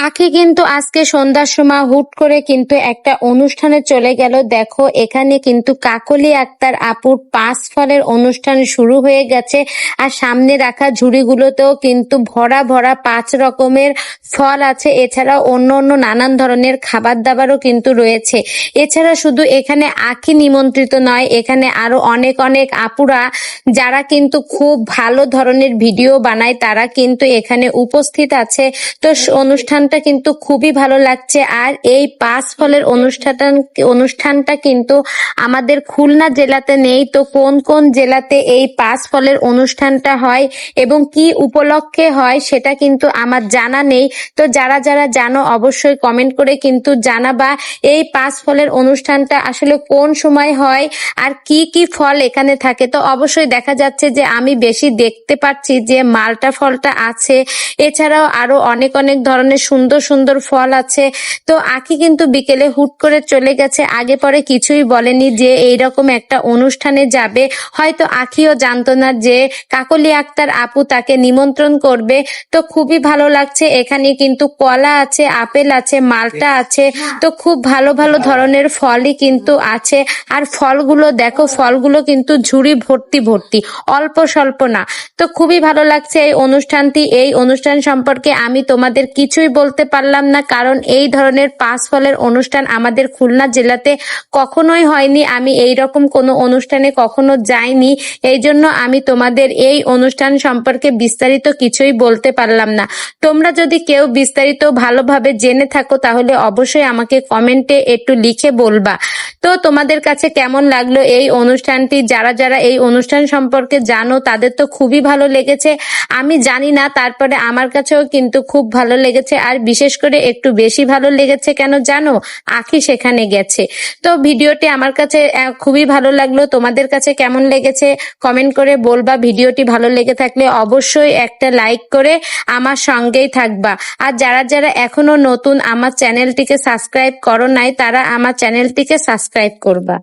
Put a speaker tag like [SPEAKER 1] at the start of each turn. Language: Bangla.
[SPEAKER 1] আখি কিন্তু আজকে সন্ধ্যার সময় হুট করে কিন্তু একটা অনুষ্ঠানে চলে গেল। দেখো এখানে কিন্তু কাকলি আক্তার আপুর পাঁচ ফলের অনুষ্ঠান শুরু হয়ে গেছে। আর সামনে রাখা ঝুড়িগুলোতেও কিন্তু ভরা ভরা 5 রকমের ফল আছে। এছাড়াও অন্য অন্য নানান ধরনের খাবার দাবারও কিন্তু রয়েছে। এছাড়া শুধু এখানে আখি নিমন্ত্রিত নয়, এখানে আরো অনেক অনেক আপুরা যারা কিন্তু খুব ভালো ধরনের ভিডিও বানায় তারা কিন্তু এখানে উপস্থিত আছে। তো অনুষ্ঠানটা কিন্তু খুবই ভালো লাগছে। আর এই পাঁচ ফলের অনুষ্ঠানটা কিন্তু আমাদের খুলনা জেলাতে নেই। তো কোন কোন জেলাতে এই পাঁচ ফলের অনুষ্ঠানটা হয় এবং কি উপলক্ষে হয় সেটা কিন্তু আমার জানা নেই। তো যারা যারা জানো অবশ্যই কমেন্ট করে কিন্তু জানাবা এই পাঁচ ফলের অনুষ্ঠানটা আসলে কোন সময় হয় আর কি কি ফল এখানে থাকে। তো অবশ্যই দেখা যাচ্ছে যে আমি বেশি দেখতে পাচ্ছি যে মালটা ফলটা আছে, এছাড়াও আরো অনেক অনেক ধরনের সুন্দর সুন্দর ফল আছে। তো আখি কিন্তু বিকেলে হুট করে চলে গেছে, আগে পরে কিছুই বলেনি যে এইরকম একটা অনুষ্ঠানে যাবে। হয়তো আখিও জানতো না যে কাকলি আক্তার আপু তাকে নিমন্ত্রণ করবে। তো খুবই ভালো লাগছে। এখানে কিন্তু কলা আছে, আপেল আছে, মালটা আছে। তো খুব ভালো ভালো ধরনের ফলই কিন্তু আছে। আর ফলগুলো দেখো, ফলগুলো কিন্তু ঝুড়ি ভর্তি ভর্তি, অল্প স্বল্প না। তো খুবই ভালো লাগছে এই অনুষ্ঠানটি। এই অনুষ্ঠান সম্পর্কে আমি তোমাদের কিছুই বলতে পারলাম না, কারণ এই ধরনের পাঁচ ফলের অনুষ্ঠান আমাদের খুলনা জেলাতে কখনোই হয়নি। আমি এই রকম কোনো অনুষ্ঠানে কখনো যাইনি, এই জন্য আমি তোমাদের এই অনুষ্ঠান সম্পর্কে বিস্তারিত কিছুই বলতে পারলাম না। তোমরা যদি কেউ বিস্তারিত ভালোভাবে জেনে থাকো তাহলে অবশ্যই আমাকে কমেন্টে একটু লিখে বলবা। তো তোমাদের কাছে কেমন লাগলো এই অনুষ্ঠানটি? যারা যারা এই অনুষ্ঠান সম্পর্কে জানো তাদের তো খুবই ভালো লেগেছে, আমি জানি না, তারপরে আমার কাছেও কিন্তু খুব ভালো লেগেছে। আর বিশেষ করে একটু বেশি ভালো লেগেছে কেন জানো? আখি সেখানে গেছে। তো ভিডিওটি আমার কাছে খুবই ভালো লাগলো। তোমাদের কাছে কেমন লেগেছে কমেন্ট করে বলবা। ভিডিওটি ভালো লেগে থাকলে অবশ্যই একটা লাইক করে আমার সঙ্গেই থাকবা। আর যারা যারা এখনো নতুন আমার চ্যানেলটিকে সাবস্ক্রাইব করো নাই তারা আমার চ্যানেলটিকে সাবস্ক্রাইব করবা।